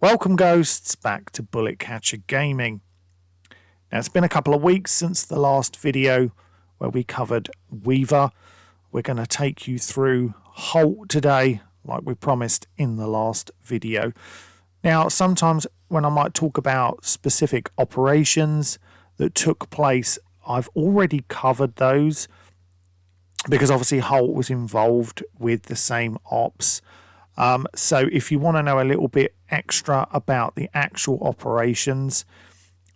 Welcome Ghosts back to Bullet Catcher Gaming. Now it's been a couple of weeks since the last video where we covered Weaver. We're going to take you through Holt today like we promised in the last video. Now sometimes when I might talk about specific operations that took place, I've already covered those because obviously Holt was involved with the same ops. So if you want to know a little bit extra about the actual operations,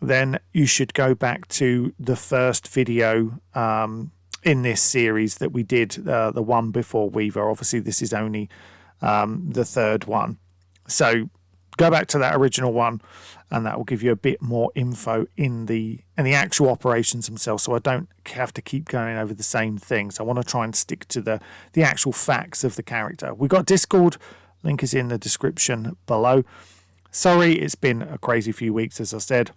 then you should go back to the first video in this series that we did, the one before Weaver. Obviously, this is only the third one. So go back to that original one, and that will give you a bit more info in the actual operations themselves, so I don't have to keep going over the same things. I want to try and stick to the actual facts of the character. We've got Discord, link is in the description below. Sorry, it's been a crazy few weeks, as I said.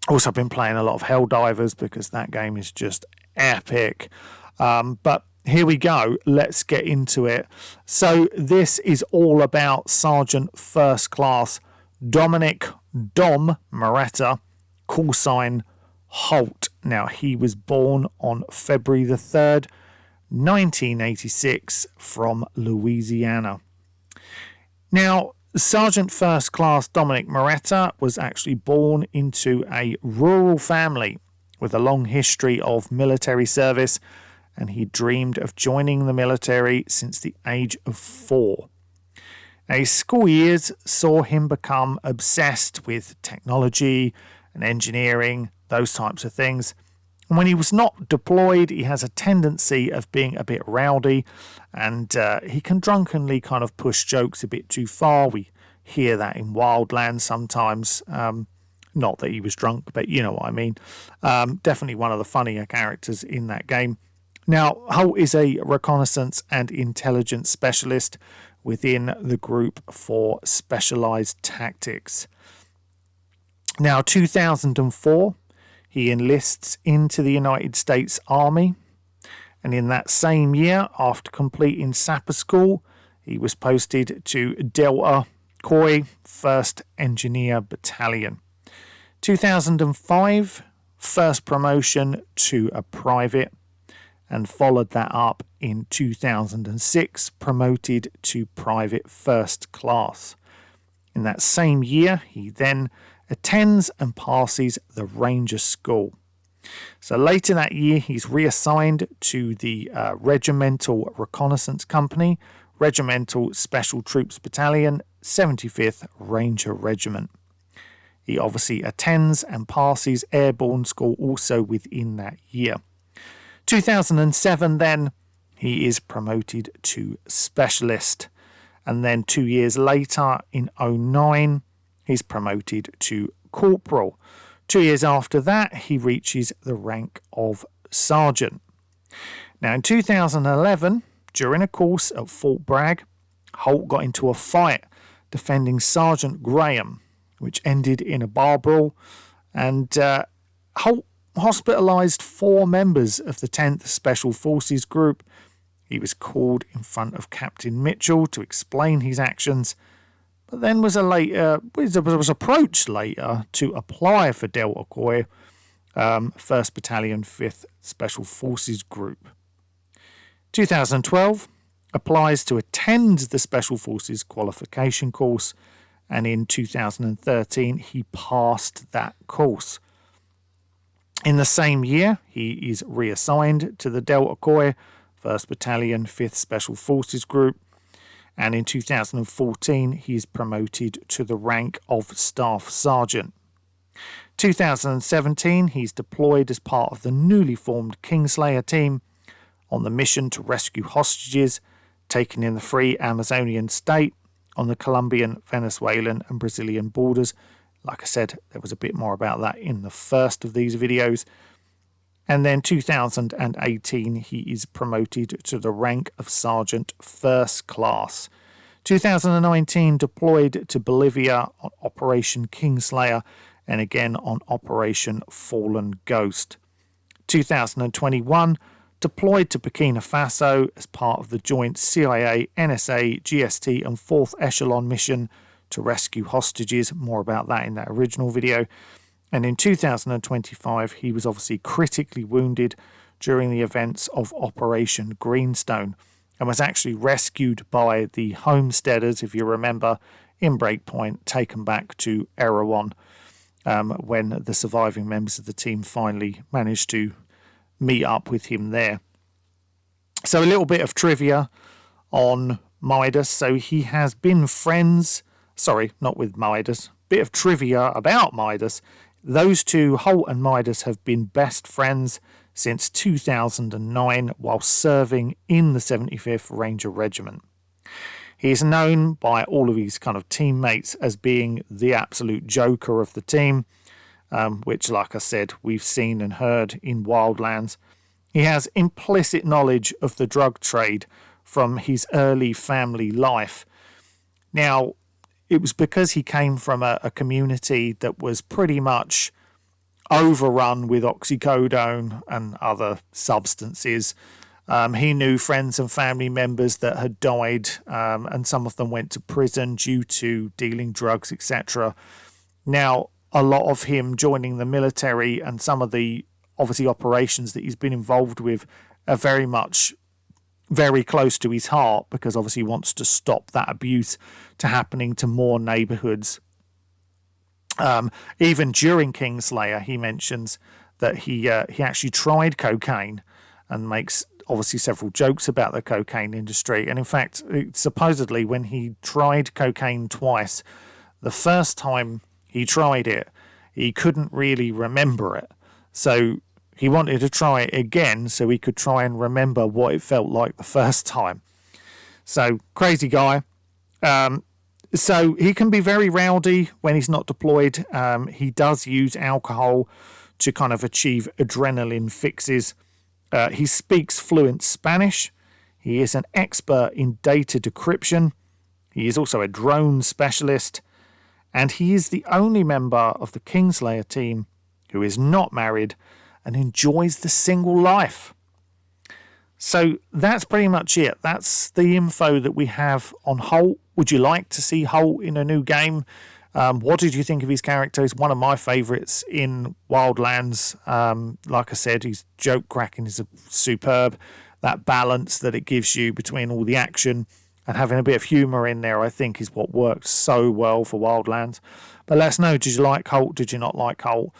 Also, I've been playing a lot of Helldivers because that game is just epic. But here we go. Let's get into it. So this is all about Sergeant First Class Dominic Dom Moretta, call sign Holt. Now, he was born on February the 3rd, 1986 from Louisiana. Now, Sergeant First Class Dominic Moretta was actually born into a rural family with a long history of military service, and he dreamed of joining the military since the age of 4. Now, his school years saw him become obsessed with technology and engineering, those types of things. And when he was not deployed, he has a tendency of being a bit rowdy, and he can drunkenly kind of push jokes a bit too far. We hear that in Wildlands sometimes. Not that he was drunk, but you know what I mean. Definitely one of the funnier characters in that game. Now, Holt is a reconnaissance and intelligence specialist within the group for specialized tactics. Now, 2004, he enlists into the United States Army. And in that same year, after completing Sapper School, he was posted to Delta Koi 1st Engineer Battalion. 2005, first promotion to a private, and followed that up in 2006, promoted to private first class. In that same year, he then attends and passes the Ranger School. So later that year, he's reassigned to the Regimental Reconnaissance Company, Regimental Special Troops Battalion, 75th Ranger Regiment. He obviously attends and passes Airborne School also within that year. 2007 then, he is promoted to Specialist. And then 2 years later, in 2009, he's promoted to Corporal. 2 years after that, he reaches the rank of Sergeant. Now, in 2011, during a course at Fort Bragg, Holt got into a fight defending Sergeant Graham, which ended in a bar brawl, and Holt hospitalized 4 members of the 10th Special Forces Group. He was called in front of Captain Mitchell to explain his actions, but then was approached later to apply for Delta Koi 1st Battalion 5th Special Forces Group. 2012, applies to attend the Special Forces qualification course, and in 2013 he passed that course. In the same year, he is reassigned to the Delta Koi 1st Battalion 5th Special Forces Group, and in 2014 he is promoted to the rank of Staff Sergeant. 2017 he's deployed as part of the newly formed Kingslayer team on the mission to rescue hostages taken in the free Amazonian state on the Colombian, Venezuelan and Brazilian borders. Like I said, there was a bit more about that in the first of these videos. And then 2018, he is promoted to the rank of Sergeant First Class. 2019, deployed to Bolivia on Operation Kingslayer and again on Operation Fallen Ghost. 2021, deployed to Burkina Faso as part of the joint CIA, NSA, GST and 4th Echelon mission to rescue hostages. More about that in that original video. And in 2025, he was obviously critically wounded during the events of Operation Greenstone and was actually rescued by the homesteaders, if you remember, in Breakpoint, taken back to Erewhon when the surviving members of the team finally managed to meet up with him there. So a little bit of trivia on Midas. So he has been friends, sorry, not with Midas, bit of trivia about Midas. Those two, Holt and Midas, have been best friends since 2009 while serving in the 75th Ranger Regiment. He is known by all of his kind of teammates as being the absolute joker of the team, which, like I said, we've seen and heard in Wildlands. He has implicit knowledge of the drug trade from his early family life. Now, it was because he came from a community that was pretty much overrun with oxycodone and other substances. He knew friends and family members that had died, and some of them went to prison due to dealing drugs, etc. Now, a lot of him joining the military and some of the, obviously, operations that he's been involved with are very close to his heart, because obviously he wants to stop that abuse to happening to more neighborhoods. Even during Kingslayer, he mentions that he actually tried cocaine and makes obviously several jokes about the cocaine industry. And in fact, supposedly when he tried cocaine twice, the first time he tried it, he couldn't really remember it. So he wanted to try it again so he could try and remember what it felt like the first time. So, crazy guy. So he can be very rowdy when he's not deployed. He does use alcohol to kind of achieve adrenaline fixes. He speaks fluent Spanish. He is an expert in data decryption. He is also a drone specialist. And he is the only member of the Kingslayer team who is not married and enjoys the single life. So that's pretty much it. That's the info that we have on Holt. Would you like to see Holt in a new game? What did you think of his character? He's one of my favourites in Wildlands. Like I said, his joke cracking is superb. That balance that it gives you between all the action and having a bit of humour in there, I think, is what works so well for Wildlands. But let us know, did you like Holt? Did you not like Holt?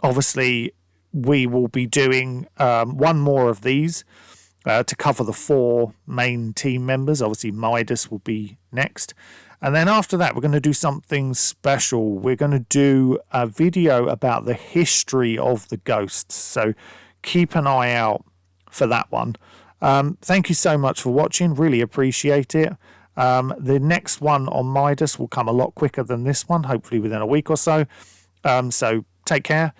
Obviously, we will be doing one more of these to cover the 4 main team members. Obviously, Midas will be next. And then after that, we're going to do something special. We're going to do a video about the history of the ghosts. So keep an eye out for that one. Thank you so much for watching. Really appreciate it. The next one on Midas will come a lot quicker than this one, hopefully within a week or so. So take care.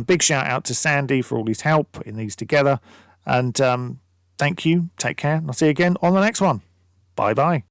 Big shout out to Sandy for all his help putting these together. And thank you. Take care. And I'll see you again on the next one. Bye-bye.